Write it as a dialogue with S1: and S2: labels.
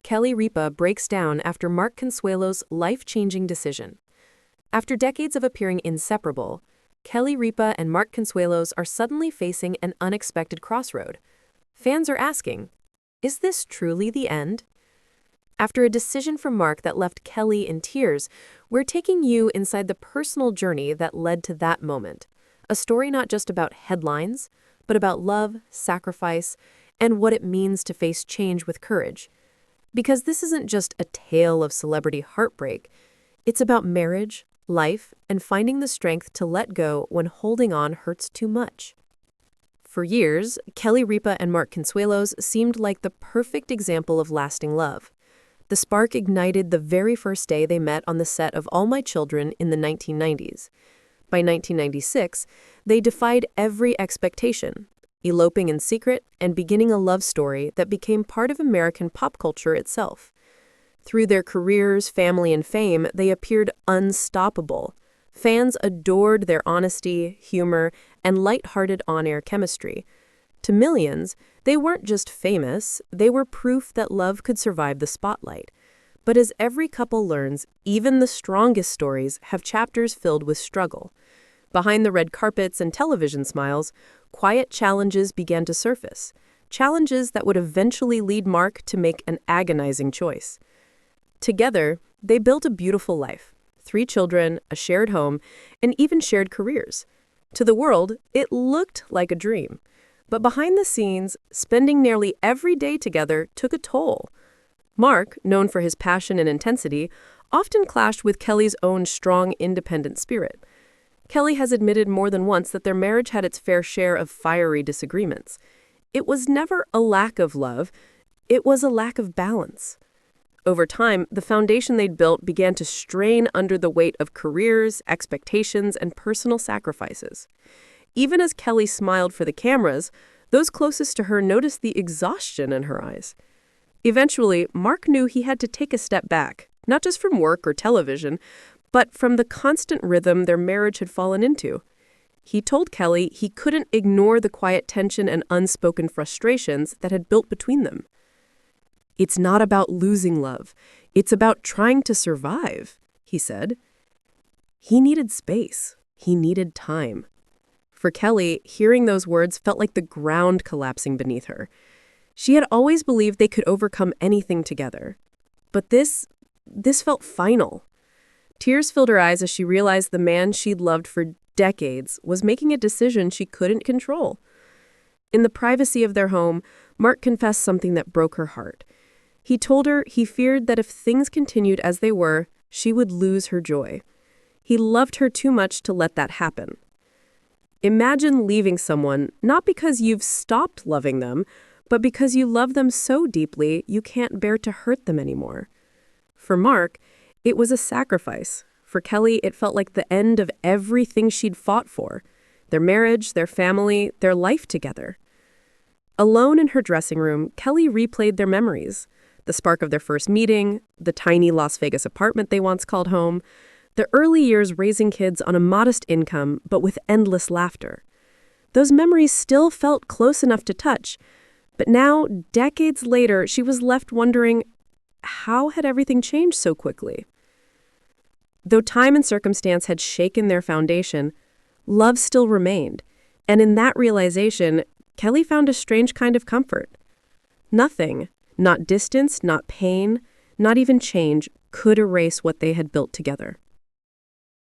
S1: Kelly Ripa breaks down after Mark Consuelos' life-changing decision. After decades of appearing inseparable, Kelly Ripa and Mark Consuelos are suddenly facing an unexpected crossroad. Fans are asking, is this truly the end? After a decision from Mark that left Kelly in tears, we're taking you inside the personal journey that led to that moment. A story not just about headlines, but about love, sacrifice, and what it means to face change with courage. Because this isn't just a tale of celebrity heartbreak. It's about marriage, life, and finding the strength to let go when holding on hurts too much. For years, Kelly Ripa and Mark Consuelos seemed like the perfect example of lasting love. The spark ignited the very first day they met on the set of All My Children in the 1990s. By 1996, they defied every expectation, eloping in secret and beginning a love story that became part of American pop culture itself. Through their careers, family, and fame, they appeared unstoppable. Fans adored their honesty, humor, and lighthearted on-air chemistry. To millions, they weren't just famous, they were proof that love could survive the spotlight. But as every couple learns, even the strongest stories have chapters filled with struggle. Behind the red carpets and television smiles, quiet challenges began to surface. Challenges that would eventually lead Mark to make an agonizing choice. Together, they built a beautiful life. 3 children, a shared home, and even shared careers. To the world, it looked like a dream. But behind the scenes, spending nearly every day together took a toll. Mark, known for his passion and intensity, often clashed with Kelly's own strong, independent spirit. Kelly has admitted more than once that their marriage had its fair share of fiery disagreements. It was never a lack of love, it was a lack of balance. Over time, the foundation they'd built began to strain under the weight of careers, expectations, and personal sacrifices. Even as Kelly smiled for the cameras, those closest to her noticed the exhaustion in her eyes. Eventually, Mark knew he had to take a step back, not just from work or television, but from the constant rhythm their marriage had fallen into. He told Kelly he couldn't ignore the quiet tension and unspoken frustrations that had built between them. "It's not about losing love. It's about trying to survive," he said. He needed space. He needed time. For Kelly, hearing those words felt like the ground collapsing beneath her. She had always believed they could overcome anything together. But this felt final. Tears filled her eyes as she realized the man she'd loved for decades was making a decision she couldn't control. In the privacy of their home, Mark confessed something that broke her heart. He told her he feared that if things continued as they were, she would lose her joy. He loved her too much to let that happen. Imagine leaving someone not because you've stopped loving them, but because you love them so deeply you can't bear to hurt them anymore. For Mark, it was a sacrifice. For Kelly, it felt like the end of everything she'd fought for. Their marriage, their family, their life together. Alone in her dressing room, Kelly replayed their memories. The spark of their first meeting, the tiny Las Vegas apartment they once called home, the early years raising kids on a modest income, but with endless laughter. Those memories still felt close enough to touch, but now, decades later, she was left wondering, how had everything changed so quickly? Though time and circumstance had shaken their foundation, love still remained, and in that realization, Kelly found a strange kind of comfort. Nothing, not distance, not pain, not even change, could erase what they had built together.